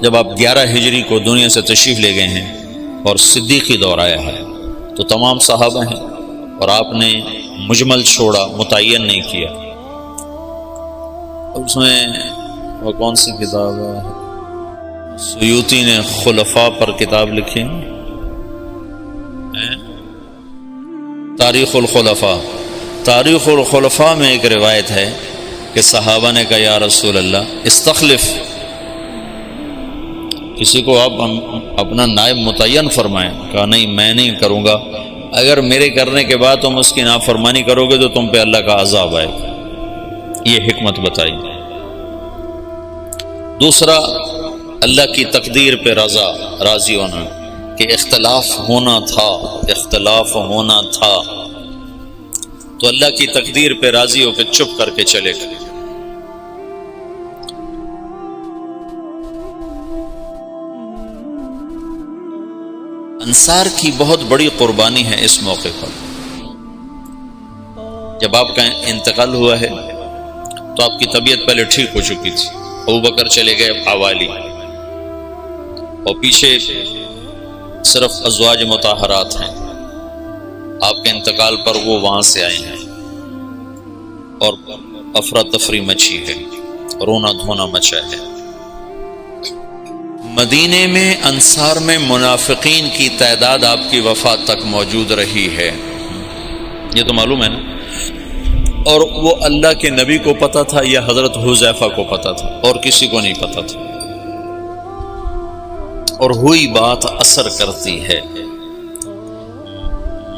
جب آپ 11 ہجری کو دنیا سے تشریف لے گئے ہیں اور صدیقی دور آیا ہے تو تمام صحابہ ہیں اور آپ نے مجمل چھوڑا، متعین نہیں کیا۔ اس میں وہ کون سی کتاب ہے؟ سیوطی نے خلفاء پر کتاب لکھی ہے، تاریخ الخلفاء۔ تاریخ الخلفاء میں ایک روایت ہے کہ صحابہ نے کہا یا رسول اللہ استخلف، کسی کو آپ اپنا نائب متعین فرمائیں۔ کہا نہیں، میں نہیں کروں گا، اگر میرے کرنے کے بعد تم اس کی نافرمانی کرو گے تو تم پہ اللہ کا عذاب آئے گا۔ یہ حکمت بتائی۔ دوسرا، اللہ کی تقدیر پہ راضی ہونا، کہ اختلاف ہونا تھا تو اللہ کی تقدیر پہ راضی ہو کے چپ کر کے چلے گا۔ انصار کی بہت بڑی قربانی ہے اس موقع پر۔ جب آپ کا انتقال ہوا ہے تو آپ کی طبیعت پہلے ٹھیک ہو چکی تھی، ابوبکر چلے گئے حوالی، اور پیچھے صرف ازواج مطہرات ہیں۔ آپ کے انتقال پر وہ وہاں سے آئے ہیں اور افراتفری مچی ہے، رونا دھونا مچا ہے۔ مدینے میں انصار میں منافقین کی تعداد آپ کی وفات تک موجود رہی ہے، یہ تو معلوم ہے نا۔ اور وہ اللہ کے نبی کو پتا تھا یا حضرت حذیفہ کو پتا تھا، اور کسی کو نہیں پتا تھا۔ اور ہوئی بات اثر کرتی ہے۔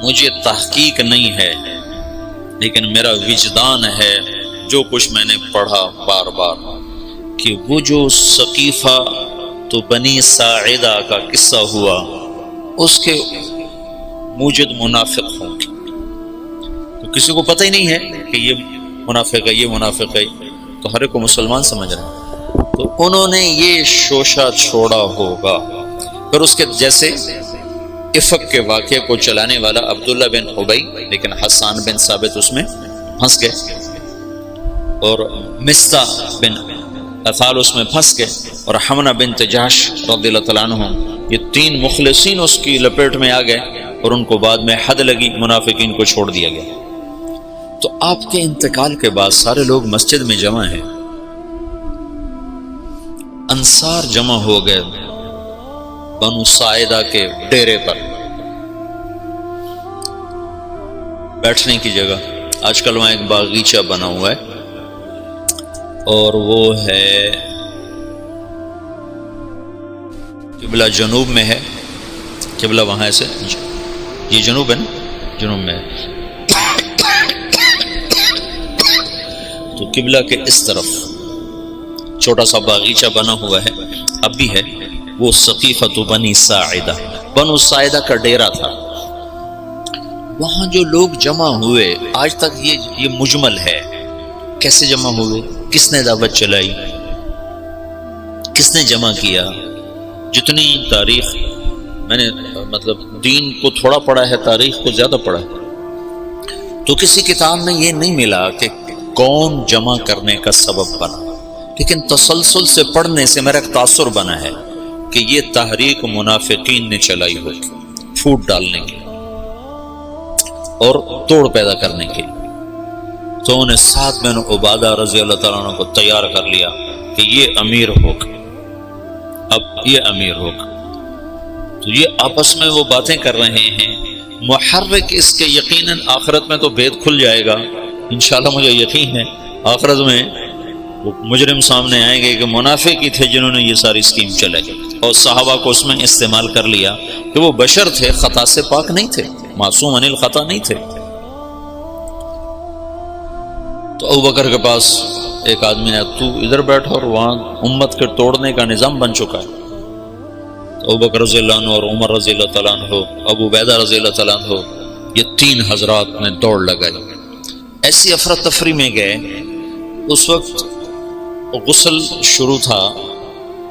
مجھے تحقیق نہیں ہے لیکن میرا وجدان ہے، جو کچھ میں نے پڑھا بار بار، کہ وہ جو ثقیفہ تو بنی ساعدہ کا قصہ ہوا، اس کے موجد منافق ہوں گے۔ تو کسی کو پتہ ہی نہیں ہے کہ یہ منافق ہے، یہ منافق ہے، تو ہر ایک کو مسلمان سمجھ رہے ہیں، تو انہوں نے یہ شوشہ چھوڑا ہوگا۔ پھر اس کے جیسے افق کے واقعے کو چلانے والا عبداللہ بن ابی، لیکن حسان بن ثابت اس میں پھنس گئے، اور مصطح بن اثال اس میں پھنس گئے، اور حمنہ بنت جحش رضی اللہ تعالیٰ عنہ، یہ 3 مخلصین اس کی لپیٹ میں آ گئے، اور ان کو بعد میں حد لگی، منافقین کو چھوڑ دیا گیا۔ تو آپ کے انتقال کے بعد سارے لوگ مسجد میں جمع ہیں، انصار جمع ہو گئے بنو ساعدہ کے ڈیرے پر، بیٹھنے کی جگہ۔ آج کل وہاں ایک باغیچہ بنا ہوا ہے، اور وہ ہے قبلہ جنوب میں ہے، قبلہ وہاں سے یہ جنوب ہے نا، جنوب میں ہے، تو قبلہ کے اس طرف چھوٹا سا باغیچہ بنا ہوا ہے، اب بھی ہے، وہ ثقیفۃ بنی ساعدہ، بنو ساعدہ کا ڈیرا تھا۔ وہاں جو لوگ جمع ہوئے، آج تک یہ مجمل ہے، کیسے جمع ہوئے، کس نے دعوت چلائی، کس نے جمع کیا۔ جتنی تاریخ میں نے مطلب دین کو تھوڑا پڑھا ہے، تاریخ کو زیادہ پڑھا ہے، تو کسی کتاب میں یہ نہیں ملا کہ کون جمع کرنے کا سبب بنا، لیکن تسلسل سے پڑھنے سے میرا ایک تاثر بنا ہے کہ یہ تحریک منافقین نے چلائی ہوگی، پھوٹ ڈالنے کی اور توڑ پیدا کرنے کے لیے۔ تو انہیں سعد بن عبادہ رضی اللہ تعالیٰ عنہ کو تیار کر لیا کہ یہ امیر ہوگا، اب یہ امیر ہوگا۔ تو یہ آپس میں وہ باتیں کر رہے ہیں، محرک اس کے یقیناً آخرت میں تو بھید کھل جائے گا، انشاءاللہ مجھے یقین ہے آخرت میں وہ مجرم سامنے آئیں گے کہ منافق ہی تھے جنہوں نے یہ ساری اسکیم چلائی، اور صحابہ کو اس میں استعمال کر لیا کہ وہ بشر تھے، خطا سے پاک نہیں تھے، معصوم عن الخطا نہیں تھے۔ تو ابوبکر کے پاس ایک آدمی نے، تو ادھر بیٹھا، اور وہاں امت کے توڑنے کا نظام بن چکا ہے۔ تو ابوبکر رضی اللہ عنہ اور عمر رضی اللہ تعالیٰ عنہ، ابو عبیدہ رضی اللہ تعالیٰ عنہ، یہ 3 حضرات نے دوڑ لگائی، ایسی افراتفری میں گئے۔ اس وقت غسل شروع تھا،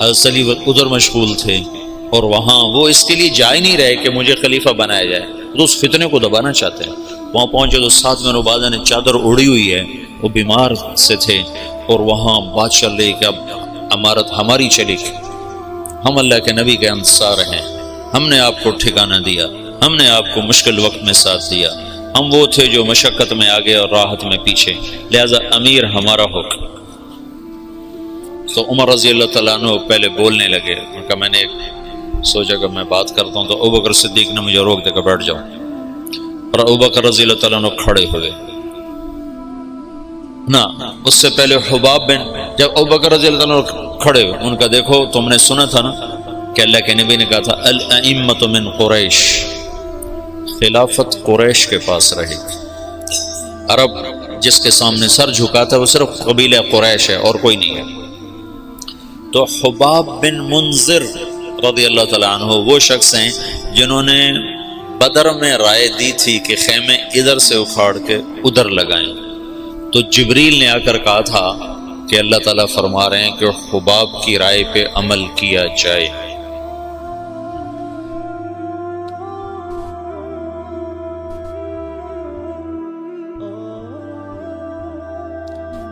حضرت علی ادھر مشغول تھے، اور وہاں وہ اس کے لیے جا ہی نہیں رہے کہ مجھے خلیفہ بنایا جائے، تو اس فتنے کو دبانا چاہتے ہیں۔ وہاں پہنچے تو سعد بن عبادہ نے چادر اڑی ہوئی ہے، وہ بیمار سے تھے، اور وہاں بات چل رہی کہ اب امارت ہماری چلے گی۔ ہم اللہ کے نبی کے انصار ہیں، ہم نے آپ کو ٹھکانہ دیا، ہم نے آپ کو مشکل وقت میں ساتھ دیا، ہم وہ تھے جو مشقت میں آگے اور راحت میں پیچھے، لہذا امیر ہمارا حکم۔ تو عمر رضی اللہ تعالیٰ عنہ پہلے بولنے لگے، ان کا میں نے سوچا کہ میں بات کرتا ہوں، تو ابوبکر صدیق نے مجھے روک دے کر بیٹھ جاؤ، اور ابوبکر رضی اللہ تعالیٰ عنہ کھڑے ہوئے نا۔ اس سے پہلے حباب بن، جب ابوبکر رضی اللہ تعالیٰ عنہ کھڑے ہوئے، ان کا دیکھو تم نے سنا تھا نا کہ اللہ کے نبی نے کہا تھا الائمۃ من قریش، خلافت قریش کے پاس رہے گی۔ عرب جس کے سامنے سر جھکاتا ہے وہ صرف قبیلہ قریش ہے اور کوئی نہیں ہے۔ تو حباب بن منذر رضی اللہ تعالیٰ عنہ وہ شخص ہیں جنہوں نے بدر میں رائے دی تھی کہ خیمے ادھر سے اکھاڑ کے ادھر لگائیں، تو جبریل نے آ کر کہا تھا کہ اللہ تعالیٰ فرما رہے ہیں کہ حباب کی رائے پہ عمل کیا جائے۔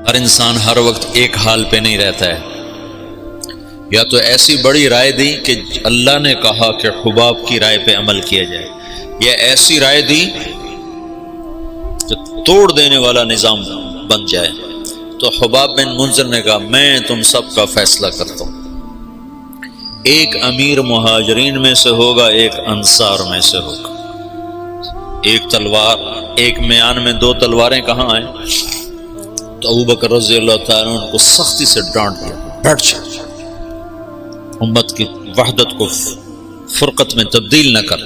ہر انسان ہر وقت ایک حال پہ نہیں رہتا ہے، یا تو ایسی بڑی رائے دی کہ اللہ نے کہا کہ حباب کی رائے پہ عمل کیا جائے، یا ایسی رائے دی کہ توڑ دینے والا نظام بن جائے۔ تو حباب بن منذر نے کہا میں تم سب کا فیصلہ کرتا ہوں، ایک امیر مہاجرین میں سے ہوگا، ایک انصار میں سے ہوگا۔ ایک تلوار، ایک میان میں دو تلواریں کہاں آئیں؟ تو ابوبکر رضی اللہ تعالیٰ عنہ کو سختی سے ڈانٹ دیا، بیٹھ جا، امت کی وحدت کو فرقت میں تبدیل نہ کر،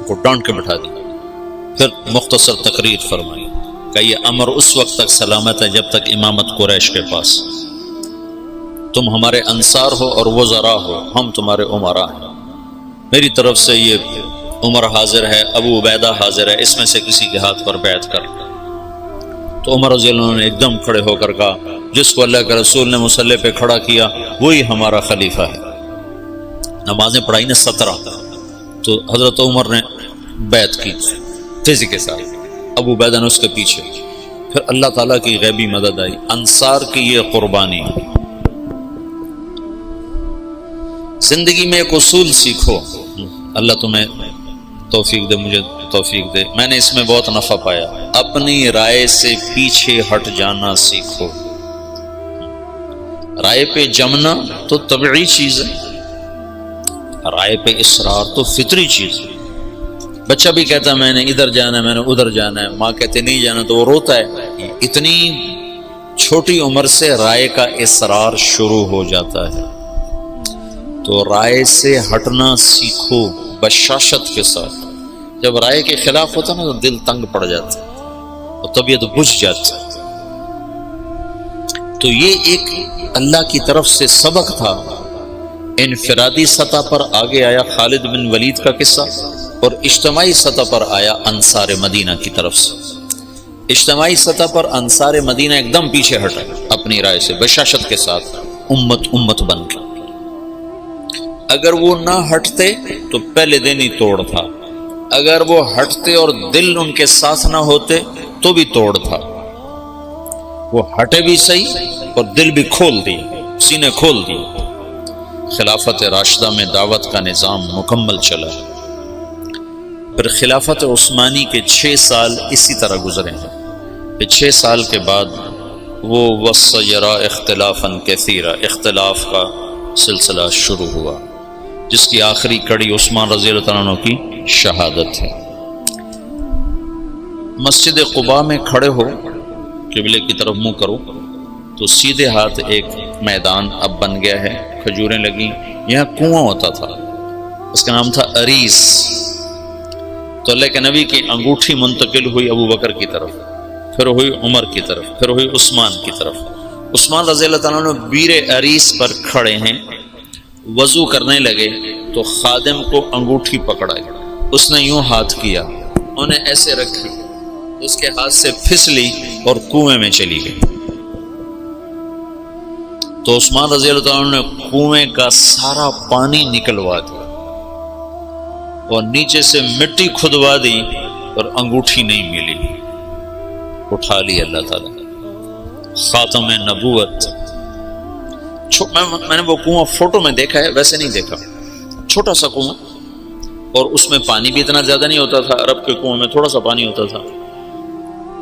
کو ڈانٹ کے بٹھا دی۔ پھر مختصر تقریر فرمائی کہ یہ امر اس وقت تک سلامت ہے جب تک امامت قریش کے پاس، تم ہمارے انصار ہو اور وزراء ہو، ہم تمہارے امراء ہیں، میری طرف سے یہ عمر حاضر ہے، ابو عبیدہ حاضر ہے، اس میں سے کسی کے ہاتھ پر بیعت کر۔ تو عمر رضی اللہ عنہ نے ایک دم کھڑے ہو کر کہا جس کو اللہ کے رسول نے مصلی پہ کھڑا کیا وہی ہمارا خلیفہ ہے۔ نمازیں پڑھائی نے 17، تو حضرت عمر نے بیعت کی تیزی کے ساتھ، ابو عبیدہ نے اس کے پیچھے، پھر اللہ تعالیٰ کی غیبی مدد آئی، انصار کی یہ قربانی۔ زندگی میں ایک اصول سیکھو، اللہ تمہیں توفیق دے، مجھے توفیق دے، میں نے اس میں بہت نفع پایا، اپنی رائے سے پیچھے ہٹ جانا سیکھو۔ رائے پہ جمنا تو طبعی چیز ہے، رائے پہ اصرار تو فطری چیز ہے۔ بچہ بھی کہتا ہے میں نے ادھر جانا ہے، میں نے ادھر جانا ہے، ماں کہتے نہیں جانا تو وہ روتا ہے۔ اتنی چھوٹی عمر سے رائے کا اصرار شروع ہو جاتا ہے، تو رائے سے ہٹنا سیکھو بشاشت کے ساتھ۔ جب رائے کے خلاف ہوتا نا تو دل تنگ پڑ جاتا اور طبیعت بجھ جاتی۔ تو یہ ایک اللہ کی طرف سے سبق تھا۔ انفرادی سطح پر آگے آیا خالد بن ولید کا قصہ، اور اجتماعی سطح پر آیا انصار مدینہ کی طرف سے۔ اجتماعی سطح پر انصار مدینہ ایک دم پیچھے ہٹا اپنی رائے سے بشاشت کے ساتھ، امت بن کے۔ اگر وہ نہ ہٹتے تو پہلے دن ہی توڑ تھا، اگر وہ ہٹتے اور دل ان کے ساتھ نہ ہوتے تو بھی توڑ تھا۔ وہ ہٹے بھی صحیح اور دل بھی کھول دیے، سینے کھول دیے۔ خلافت راشدہ میں دعوت کا نظام مکمل چلا۔ پھر خلافت عثمانی کے 6 سال اسی طرح گزرے ہیں۔ پھر 6 سال کے بعد وہ وَسَّيَرَا اختلافاً کثیرا، اختلاف کا سلسلہ شروع ہوا، جس کی آخری کڑی عثمان رضی اللہ عنہ کی شہادت ہے۔ مسجد قباء میں کھڑے ہو، قبلے کی طرف منہ کرو تو سیدھے ہاتھ ایک میدان اب بن گیا ہے، کھجوریں لگیں، یہاں کنواں ہوتا تھا، اس کا نام تھا اریس۔ تو اللہ کے نبی کی انگوٹھی منتقل ہوئی ابو بکر کی طرف، پھر ہوئی عمر کی طرف، پھر ہوئی عثمان کی طرف۔ عثمان رضی اللہ تعالیٰ عنہ بیر اریس پر کھڑے ہیں، وضو کرنے لگے تو خادم کو انگوٹھی پکڑائی، اس نے یوں ہاتھ کیا، انہیں ایسے رکھی، اس کے ہاتھ سے پھسلی اور کنویں میں چلی گئی۔ تو عثمان رضی اللہ عنہ نے کنویں کا سارا پانی نکلوا دیا اور نیچے سے مٹی کھدوا دی اور انگوٹھی نہیں ملی، اٹھا لی اللہ تعالیٰ۔ خاتم نبوت میں نے وہ کنواں فوٹو میں دیکھا ہے، ویسے نہیں دیکھا، چھوٹا سا کنواں، اور اس میں پانی بھی اتنا زیادہ نہیں ہوتا تھا، عرب کے کنویں میں تھوڑا سا پانی ہوتا تھا۔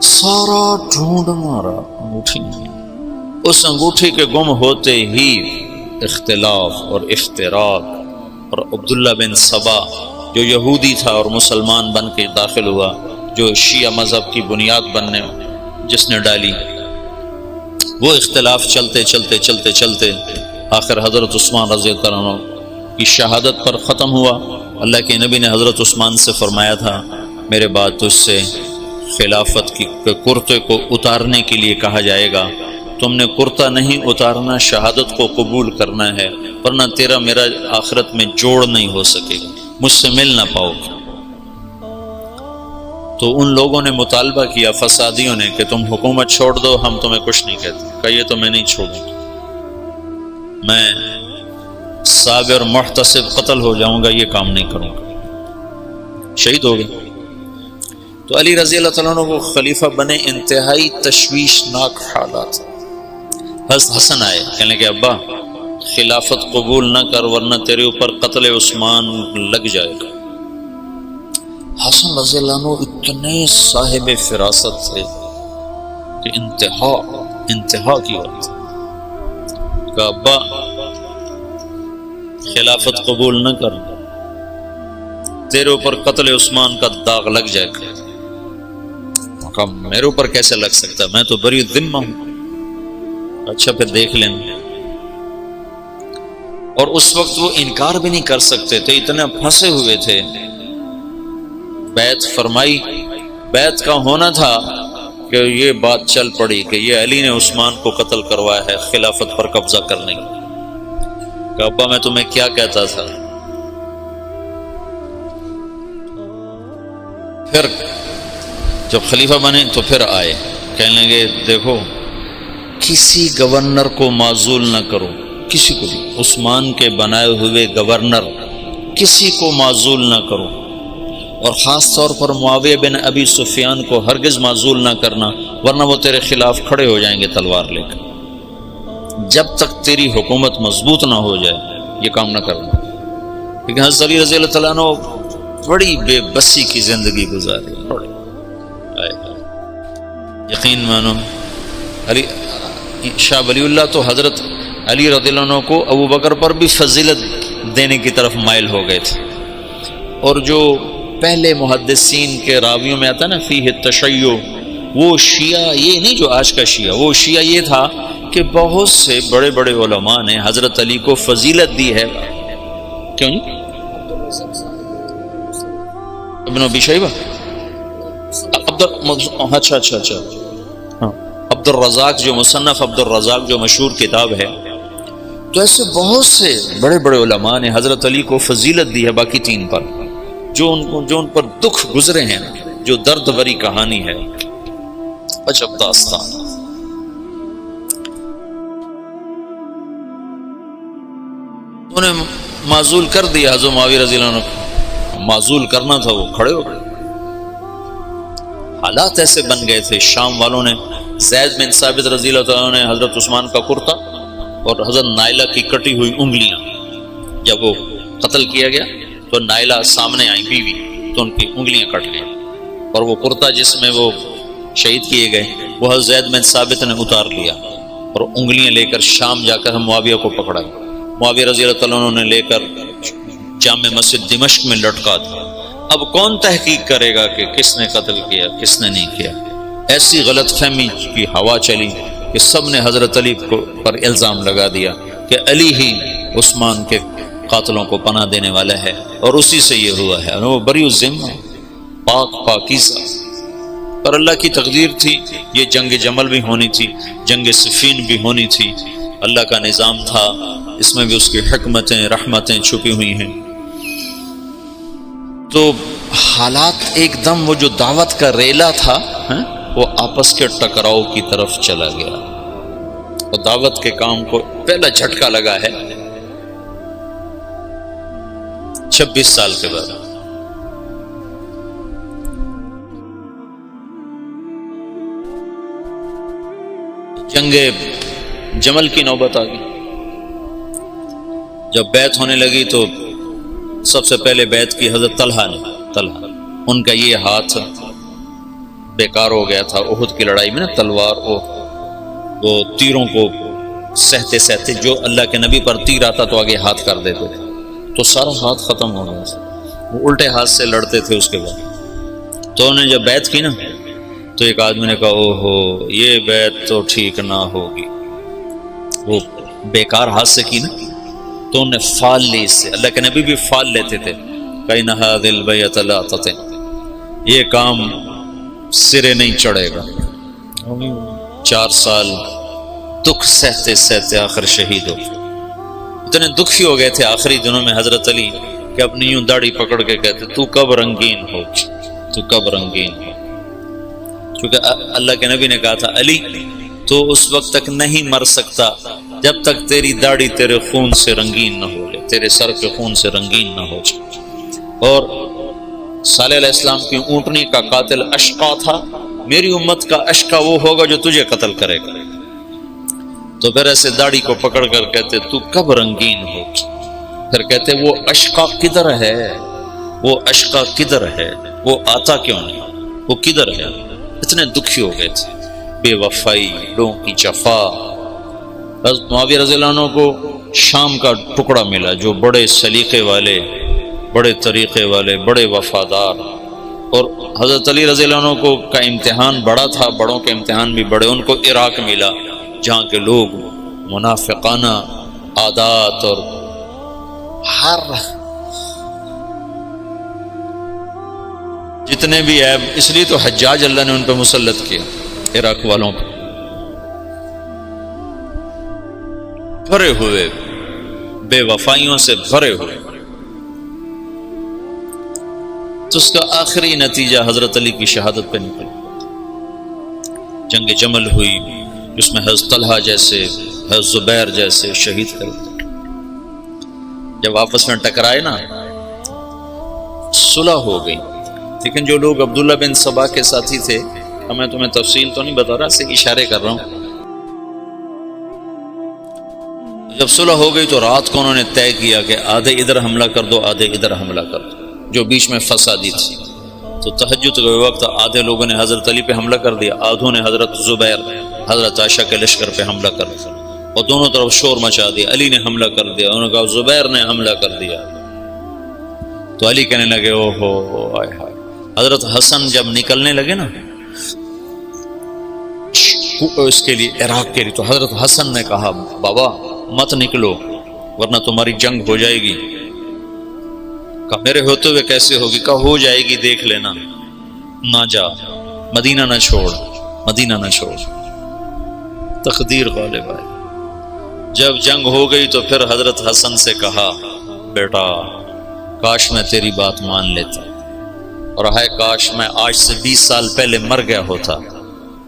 سارا ڈھونڈ مارا، انگوٹھی نہیں۔ اس انگوٹھی کے گم ہوتے ہی اختلاف اور افتراق، اور عبداللہ بن سبا جو یہودی تھا اور مسلمان بن کے داخل ہوا، جو شیعہ مذہب کی بنیاد بننے جس نے ڈالی، وہ اختلاف چلتے چلتے چلتے چلتے آخر حضرت عثمان رضی اللہ عنہ کی شہادت پر ختم ہوا۔ اللہ کے نبی نے حضرت عثمان سے فرمایا تھا میرے بعد تجھ سے خلافت کی کرتے کو اتارنے کے لیے کہا جائے گا، تم نے کرتا نہیں اتارنا، شہادت کو قبول کرنا ہے، ورنہ تیرا میرا آخرت میں جوڑ نہیں ہو سکے گا، مجھ سے مل نہ پاؤ گے۔ تو ان لوگوں نے مطالبہ کیا، فسادیوں نے، کہ تم حکومت چھوڑ دو، ہم تمہیں کچھ نہیں کہتے۔ کہ یہ تو میں نہیں چھوڑوں گا، میں صابر محتسب قتل ہو جاؤں گا، یہ کام نہیں کروں گا، شہید ہو گئے۔ تو علی رضی اللہ تعالیٰ عنہ کو خلیفہ بنے، انتہائی تشویشناک حالات۔ حسن آئے، کہنے لگے ابا خلافت قبول نہ کر ورنہ تیرے اوپر قتل عثمان لگ جائے گا۔ حسن رضی اللہ عنہ اتنے صاحب فراست تھے کہ انتہا کی بات، کہ ابا خلافت قبول نہ کر، تیرے اوپر قتل عثمان کا داغ لگ جائے گا۔ کہا میرے اوپر کیسے لگ سکتا، میں تو بری ذمہ ہوں۔ اچھا پھر دیکھ لینا۔ اور اس وقت وہ انکار بھی نہیں کر سکتے تھے، اتنے پھنسے ہوئے تھے۔ بیعت فرمائی، بیعت کا ہونا تھا کہ یہ بات چل پڑی کہ یہ علی نے عثمان کو قتل کروایا ہے خلافت پر قبضہ کرنے کی۔ کہ ابا میں تمہیں کیا کہتا تھا۔ پھر جب خلیفہ بنے تو پھر آئے، کہنے لگے دیکھو کسی گورنر کو معزول نہ کرو، کسی کو بھی، عثمان کے بنائے ہوئے گورنر کسی کو معزول نہ کرو، اور خاص طور پر معاویہ بن ابی سفیان کو ہرگز معزول نہ کرنا، ورنہ وہ تیرے خلاف کھڑے ہو جائیں گے تلوار لے کر۔ جب تک تیری حکومت مضبوط نہ ہو جائے یہ کام نہ کرنا۔ لیکن حضرت علی رضی اللہ تعالیٰ عنہ بڑی بے بسی کی زندگی گزاری، یقین مانو۔ علی شاہ ولی اللہ تو حضرت علی رضی اللہ عنہ کو ابو بکر پر بھی فضیلت دینے کی طرف مائل ہو گئے تھے، اور جو پہلے محدثین کے راویوں میں آتا نا فیہ التشیع، وہ شیعہ یہ نہیں جو آج کا شیعہ، وہ شیعہ یہ تھا کہ بہت سے بڑے بڑے علماء نے حضرت علی کو فضیلت دی ہے۔ کیوں نہیں؟ ابن ابی شیبہ، اچھا ہاں، عبد الرزاق جو مصنف عبد الرزاق جو مشہور کتاب ہے، تو ایسے بہت سے بڑے بڑے علماء نے حضرت علی کو فضیلت دی ہے باقی تین پر، جو ان پر دکھ گزرے ہیں، جو درد بری کہانی ہے، عجب داستان۔ انہوں نے معزول کر دیا حضرت معاویہ رضی اللہ عنہ کو، معزول کرنا تھا، وہ کھڑے ہو گئے۔ حالات ایسے بن گئے تھے، شام والوں نے زید بن ثابت رضی اللہ تعالیٰ نے حضرت عثمان کا کرتا اور حضرت نائلہ کی کٹی ہوئی انگلیاں، جب وہ قتل کیا گیا تو نائلہ سامنے آئی بیوی، تو ان کی انگلیاں کٹ گئیں، اور وہ کرتا جس میں وہ شہید کیے گئے وہ حضرت زید بن ثابت نے اتار لیا، اور انگلیاں لے کر شام جا کر معاویہ کو پکڑا، معاویہ رضی اللہ تعالیٰ عنہ نے لے کر جامع مسجد دمشق میں لٹکا دیا۔ اب کون تحقیق کرے گا کہ کس نے قتل کیا کس نے نہیں کیا؟ ایسی غلط فہمی کی ہوا چلی کہ سب نے حضرت علی پر الزام لگا دیا کہ علی ہی عثمان کے قاتلوں کو پناہ دینے والا ہے، اور اسی سے یہ ہوا ہے، اور وہ بری الذمہ، پاک پاکیزہ۔ پر اللہ کی تقدیر تھی، یہ جنگ جمل بھی ہونی تھی، جنگ صفین بھی ہونی تھی، اللہ کا نظام تھا، اس میں بھی اس کی حکمتیں رحمتیں چھپی ہوئی ہیں۔ تو حالات ایک دم وہ جو دعوت کا ریلا تھا وہ آپس کے ٹکراؤ کی طرف چلا گیا، اور دعوت کے کام کو پہلا جھٹکا لگا ہے 26 سال کے بعد۔ جنگ جمل کی نوبت آ گئی، جب بیعت ہونے لگی تو سب سے پہلے بیعت کی حضرت طلحہ نے. طلحہ ان کا یہ ہاتھ بیکار ہو گیا تھا احد کی لڑائی میں نا، تلوار وہ تیروں کو سہتے سہتے جو اللہ کے نبی پر تیر آتا تو آگے ہاتھ کر دیتے تھے، تو سارا ہاتھ ختم ہو گیا تھا. وہ الٹے ہاتھ سے لڑتے تھے. اس کے بعد تو انہوں نے جب بیعت کی نا تو ایک آدمی نے کہا او ہو یہ بیعت تو ٹھیک نہ ہوگی. وہ بیکار ہاتھ سے کی نا تو انہوں نے فال لی اس سے. اللہ کے نبی بھی فال لیتے تھے. کَإِنَّ هَذِهِ الْبَيْعَةَ لَا تَتِمُّ، یہ کام سرے نہیں چڑھے گا. 4 سال دکھ سہتے سہتے آخر شہید ہو. اتنے دکھی ہو گئے تھے آخری دنوں میں حضرت علی کہ اپنی یوں داڑھی پکڑ کے کہتے تو کب رنگین ہو، تو کب رنگین ہو. کیونکہ اللہ کے نبی نے کہا تھا علی تو اس وقت تک نہیں مر سکتا جب تک تیری داڑھی تیرے خون سے رنگین نہ ہو جائے، تیرے سر کے خون سے رنگین نہ ہو جائے. اور صالح علیہ السلام کی اونٹنی کا قاتل اشقا تھا. میری امت کا اشقا وہ ہوگا جو تجھے قتل کرے گا. تو پھر ایسے داڑھی کو پکڑ کر کہتے تو کب رنگین ہو. پھر کہتے وہ اشقا کدھر ہے، وہ اشقا کدھر ہے، وہ آتا کیوں نہیں، وہ کدھر ہے. اتنے دکھی ہو گئے تھے. بے وفائی، لوگوں کی جفا. حضرت معاویہ رضی اللہ عنہ کو شام کا ٹکڑا ملا جو بڑے سلیقے والے، بڑے طریقے والے، بڑے وفادار. اور حضرت علی رضی اللہ عنہ کو کا امتحان بڑا تھا، بڑوں کے امتحان بھی بڑے. ان کو عراق ملا جہاں کے لوگ منافقانہ عادات اور ہر جتنے بھی عیب، اس لیے تو حجاج اللہ نے ان پہ مسلط کیا، عراق والوں پہ. بھرے ہوئے بے وفائیوں سے بھرے ہوئے. تو اس کا آخری نتیجہ حضرت علی کی شہادت پہ نکلا. جنگ جمل ہوئی جس میں حضرت طلحہ جیسے، حضرت زبیر جیسے شہید کر دیے. جب آپس میں ٹکرائے نا صلح ہو گئی. لیکن جو لوگ عبداللہ بن سبا کے ساتھی تھے، میں تمہیں تفصیل تو نہیں بتا رہا، صرف اشارے کر رہا ہوں. جب صلح ہو گئی تو رات کو انہوں نے طے کیا کہ آدھے ادھر حملہ کر دو، آدھے ادھر حملہ کر دو، جو بیچ میں فسادی تھی. تو تہجد کے وقت آدھے لوگوں نے حضرت علی پہ حملہ کر دیا، آدھوں نے حضرت زبیر، حضرت عائشہ کے لشکر پہ حملہ کر دیا، اور دونوں طرف شور مچا دیا. علی نے حملہ کر دیا، انہوں نے کہا زبیر نے حملہ کر دیا. تو علی کہنے لگے او ہو آئے ہائے. حضرت حسن جب نکلنے لگے نا اس کے لیے، عراق کے لیے، تو حضرت حسن نے کہا بابا مت نکلو ورنہ تمہاری جنگ ہو جائے گی. کہا میرے ہوتے ہوئے کیسے ہوگی؟ کہا ہو جائے گی دیکھ لینا، نہ جا، مدینہ نہ چھوڑ، مدینہ نہ چھوڑ. تقدیر غالب آئی. جب جنگ ہو گئی تو پھر حضرت حسن سے کہا بیٹا کاش میں تیری بات مان لیتا، اور ہائے کاش میں آج سے 20 سال پہلے مر گیا ہوتا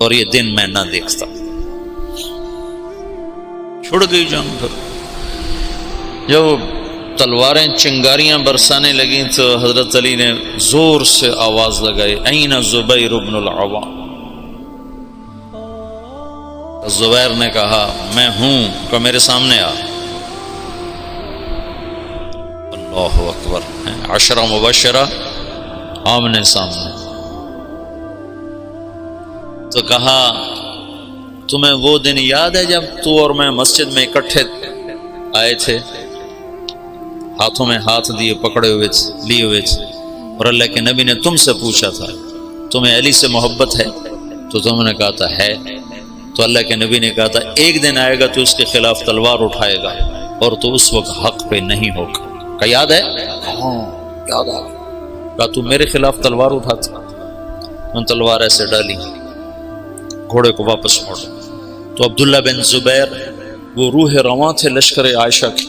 اور یہ دن میں نہ دیکھتا. چھوڑ گئی جنگ. پھر جب تلواریں چنگاریاں برسانے لگیں تو حضرت علی نے زور سے آواز لگائی این زبیر بن العوام. زبیر نے کہا میں ہوں، کہ میرے سامنے آ. اللہ اکبر، 10 مبشرہ آمنے سامنے. تو کہا تمہیں وہ دن یاد ہے جب تو اور میں مسجد میں اکٹھے آئے تھے، ہاتھوں میں ہاتھ دیے پکڑے ہوئے تھے، لیے ہوئے تھے، اور اللہ کے نبی نے تم سے پوچھا تھا تمہیں علی سے محبت ہے؟ تو تم نے کہا تھا ہے. تو اللہ کے نبی نے کہا تھا ایک دن آئے گا تو اس کے خلاف تلوار اٹھائے گا اور تو اس وقت حق پہ نہیں ہوگا. کہا یاد ہے؟ ہاں یاد آ گیا. کہا تو میرے خلاف تلوار اٹھاتا. میں تلوار ایسے ڈالی، گھوڑے کو واپس موڑا. تو عبداللہ بن زبیر وہ روح رواں تھے لشکر عائشہ کی.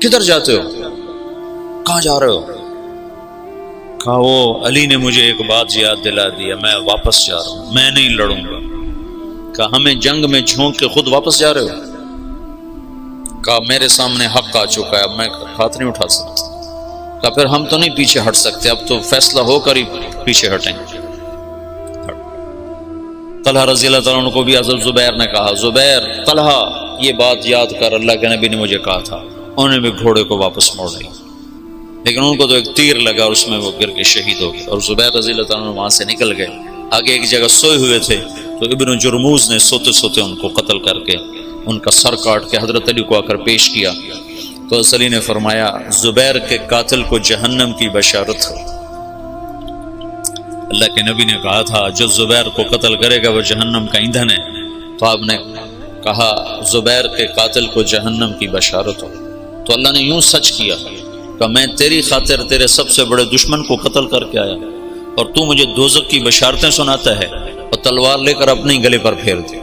کدھر جاتے ہو؟ کہاں جا رہے ہو؟ کہا وہ علی نے مجھے ایک بات یاد دلا دیا، میں واپس جا رہا ہوں، میں نہیں لڑوں گا. کہا ہمیں جنگ میں جھونک کے خود واپس جا رہے ہو؟ کہا میرے سامنے حق آ چکا ہے، اب میں ہاتھ نہیں اٹھا سکتا. کہا پھر ہم تو نہیں پیچھے ہٹ سکتے، اب تو فیصلہ ہو کر ہی پیچھے ہٹیں گے. طلحہ رضی اللہ تعالیٰ عنہ کو بھی حضرت زبیر نے کہا زبیر طلحہ یہ بات یاد کر، اللہ کے نبی نے مجھے کہا تھا انہیں بھی گھوڑے کو واپس موڑ لیا، لیکن ان کو تو ایک تیر لگا اور اس میں وہ گر کے شہید ہو گئے، اور زبیر رضی اللہ تعالیٰ عنہ وہاں سے نکل گئے۔ آگے ایک جگہ سوئے ہوئے تھے تو ابن جرموز نے سوتے سوتے ان کو قتل کر کے ان کا سر کاٹ کے حضرت علی کو آ کر پیش کیا، تو حضرت علی نے فرمایا زبیر کے قاتل کو جہنم کی بشارت ہو۔ اللہ کے نبی نے کہا تھا جو زبیر کو قتل کرے گا وہ جہنم کا ایندھن ہے، تو آپ نے کہا زبیر کے قاتل کو جہنم کی بشارت ہو، تو اللہ نے یوں سچ کیا کہ میں تیری خاطر تیرے سب سے بڑے دشمن کو قتل کر کے آیا اور تو مجھے دوزخ کی بشارتیں سناتا ہے، اور تلوار لے کر اپنے گلے پر پھیر دی،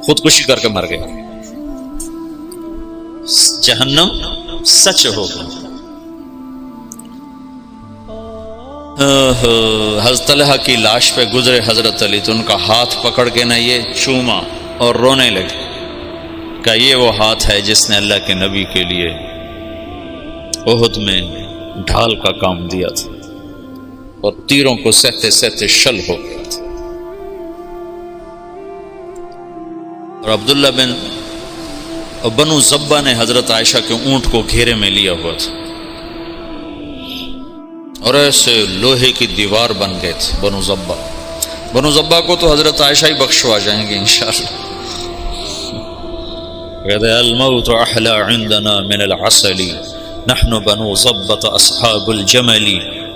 خودکشی کر کے مر گیا۔ جہنم سچ ہوگا۔ حضرت طلحہ کی لاش پہ گزرے حضرت علی تو ان کا ہاتھ پکڑ کے نہ یہ چوما اور رونے لگے کہ یہ وہ ہاتھ ہے جس نے اللہ کے نبی کے لیے احد میں ڈھال کا کام دیا تھا اور تیروں کو سہتے سہتے شل ہو گیا تھا۔ اور عبداللہ بنو زبہ نے حضرت عائشہ کے اونٹ کو گھیرے میں لیا ہوا تھا اور ایسے لوہے کی دیوار بن گئے تھے بنو زبہ کو تو حضرت عائشہ ہی بخشوا جائیں گے انشاءاللہ۔ کہتے ہیں الموت احلی عندنا من العسل نحن بنو ضبط اصحاب الجمل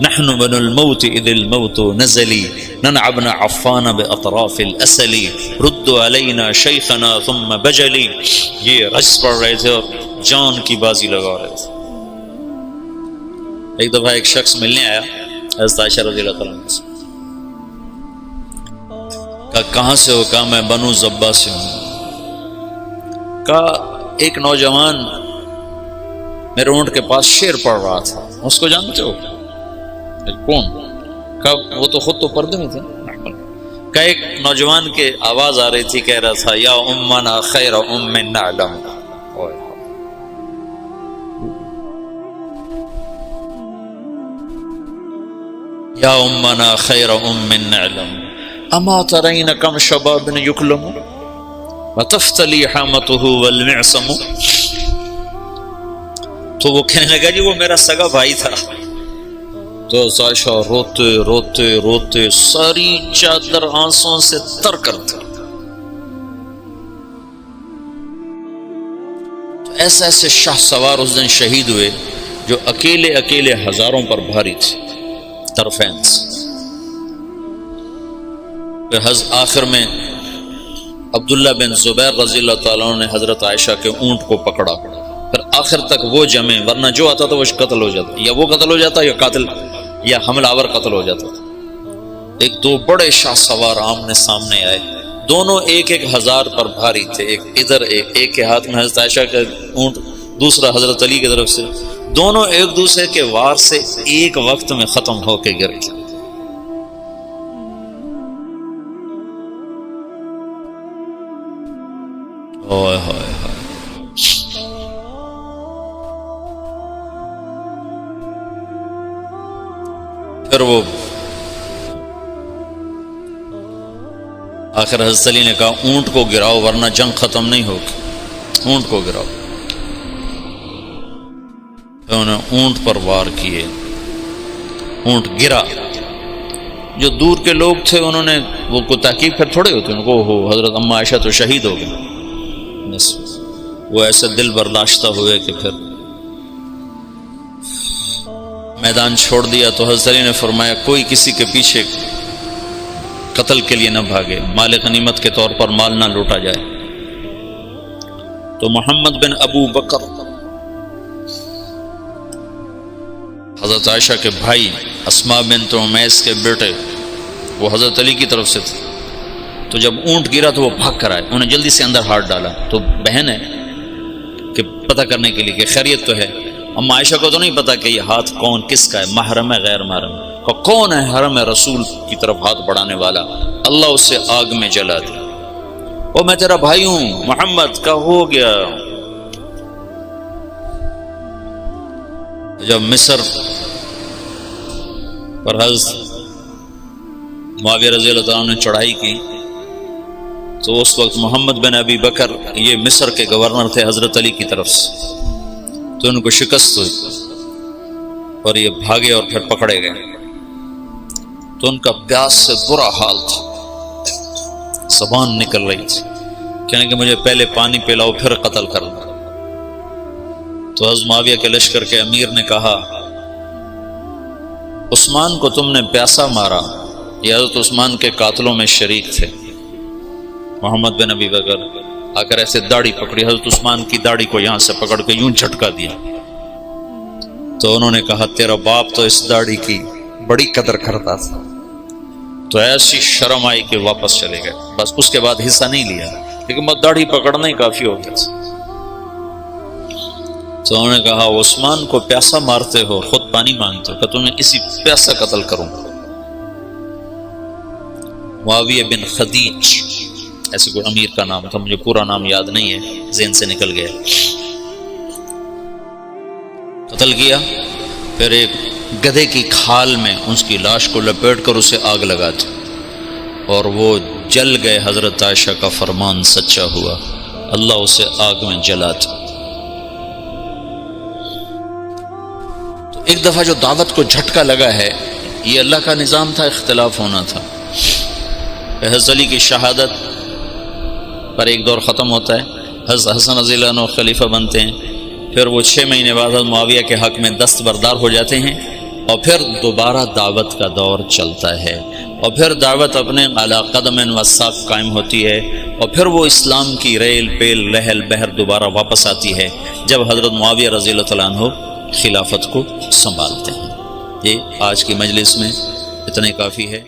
نحن بنو الموت اذ الموت نزلی ننعبن عفان باطراف الاسل رد علینا شیخنا ثم بجلی۔ یہ رجز پڑھ رہے تھے اور جان کی بازی لگا رہے تھے۔ ایک دفعہ ایک شخص ملنے آیا حضرت عائشہ رضی اللہ تعالیٰ عنہ سے، کہا کہاں سے ہو؟ کہا میں بنو زبہ سے ہوں۔ کہا ایک نوجوان میرے اونٹ کے پاس شعر پڑھ رہا تھا، اس کو جانتے ہو؟ کون؟ کہا وہ تو خود تو پردے میں تھے۔ کہا ایک نوجوان کے آواز آ رہی تھی، کہہ رہا تھا یا امنا خیر ام نعلم، یا امنا خیر ام نعلم اما ترین کم شباب یکلم وتفتلی حامته والمعصم۔ تو وہ کہنے لگا جی وہ میرا سگا بھائی تھا۔ تو عائشہ روتے روتے روتے ساری چادر آنسوں سے تر کر دی۔ ایسے ایسے شاہ سوار اس دن شہید ہوئے جو اکیلے اکیلے ہزاروں پر بھاری تھے، طرفین سے۔ پھر آخر میں عبداللہ بن زبیر رضی اللہ تعالیٰ عنہ نے حضرت عائشہ کے اونٹ کو پکڑا، پھر آخر تک وہ جمے، ورنہ جو آتا تھا وہ قتل ہو جاتا، یا وہ قتل ہو جاتا یا قاتل یا حملہ آور قتل ہو جاتا تھا۔ ایک دو بڑے شاہ سوار آمنے سامنے آئے، دونوں ایک ایک ہزار پر بھاری تھے، ایک ادھر ایک کے ہاتھ میں حضرت عائشہ کا اونٹ، دوسرا حضرت علی کی طرف سے، دونوں ایک دوسرے کے وار سے ایک وقت میں ختم ہو کے گر گئے۔ اوئے ہوئے ہوئے۔ پھر وہ آخر حضرت علی نے کہا اونٹ کو گراؤ ورنہ جنگ ختم نہیں ہوگی، اونٹ کو گراؤ۔ پھر انہوں نے اونٹ پر وار کیے، اونٹ گرا۔ جو دور کے لوگ تھے انہوں نے وہ کو تحقیق پھر تھوڑے ہوتے ان کو، ہو حضرت اما عائشہ تو شہید ہو گئے، بس وہ ایسے دل برداشتہ ہوئے کہ پھر میدان چھوڑ دیا۔ تو حضرت علی نے فرمایا کوئی کسی کے پیچھے قتل کے لیے نہ بھاگے، مال غنیمت کے طور پر مال نہ لوٹا جائے۔ تو محمد بن ابو بکر حضرت عائشہ کے بھائی، اسماء بنت عمیس کے بیٹے، وہ حضرت علی کی طرف سے تھے۔ تو جب اونٹ گرا تو وہ بھاگ کر آئے، انہیں جلدی سے اندر ہاتھ ڈالا۔ تو بہن ہے کہ پتہ کرنے کے لیے کہ خیریت تو ہے۔ اما عائشہ کو تو نہیں پتا کہ یہ ہاتھ کون کس کا ہے، محرم ہے غیر محرم ہے، کون ہے حرم رسول کی طرف ہاتھ بڑھانے والا، اللہ اسے آگ میں جلا دے۔ او میں تیرا بھائی ہوں محمد کا ہو گیا۔ جب مصر پر حضرت معاویہ رضی اللہ تعالیٰ نے چڑھائی کی تو اس وقت محمد بن ابی بکر یہ مصر کے گورنر تھے حضرت علی کی طرف سے، تو ان کو شکست ہوئی اور یہ بھاگے اور پھر پکڑے گئے. تو ان کا پیاس سے برا حال تھا، زبان نکل رہی تھی، کہنے کہ مجھے پہلے پانی پلاؤ پھر قتل کرنا. تو حضرت معاویہ کے لشکر کے امیر نے کہا عثمان کو تم نے پیاسا مارا، یہ حضرت عثمان کے قاتلوں میں شریک تھے. محمد بن ابی بکر آ کر ایسے داڑھی پکڑی، حضرت عثمان کی داڑھی کو یہاں سے پکڑ کے یوں جھٹکا دیا. تو انہوں نے کہا تیرا باپ تو اس داڑھی کی بڑی قدر کرتا تھا. تو ایسی شرم آئی کہ واپس چلے گئے، بس اس کے بعد حصہ نہیں لیا، لیکن بس داڑھی پکڑنا ہی کافی ہو گیا تھا. تو انہوں نے کہا عثمان کو پیاسا مارتے ہو، خود پانی مانگتے ہو، کہ تمہیں اسی پیاسا قتل کروں. معاویہ بن خدیج ایسے کوئی امیر کا نام تھا، مجھے پورا نام یاد نہیں ہے، ذہن سے نکل گیا. قتل کیا، پھر ایک گدھے کی کھال میں اس کی لاش کو لپیٹ کر اسے آگ لگا دی اور وہ جل گئے. حضرت عائشہ کا فرمان سچا ہوا، اللہ اسے آگ میں جلا دی. تو ایک دفعہ جو دعوت کو جھٹکا لگا ہے، یہ اللہ کا نظام تھا، اختلاف ہونا تھا. حضرت علی کی شہادت پر ایک دور ختم ہوتا ہے، حضرت حسن رضی اللہ عنہ خلیفہ بنتے ہیں، پھر وہ 6 مہینے بعد حضرت معاویہ کے حق میں دستبردار ہو جاتے ہیں، اور پھر دوبارہ دعوت کا دور چلتا ہے، اور پھر دعوت اپنے علی قدم و ساق قائم ہوتی ہے، اور پھر وہ اسلام کی ریل پیل لہل بہر دوبارہ واپس آتی ہے جب حضرت معاویہ رضی اللہ تعالیٰ عنہ خلافت کو سنبھالتے ہیں. یہ آج کی مجلس میں اتنے کافی ہے.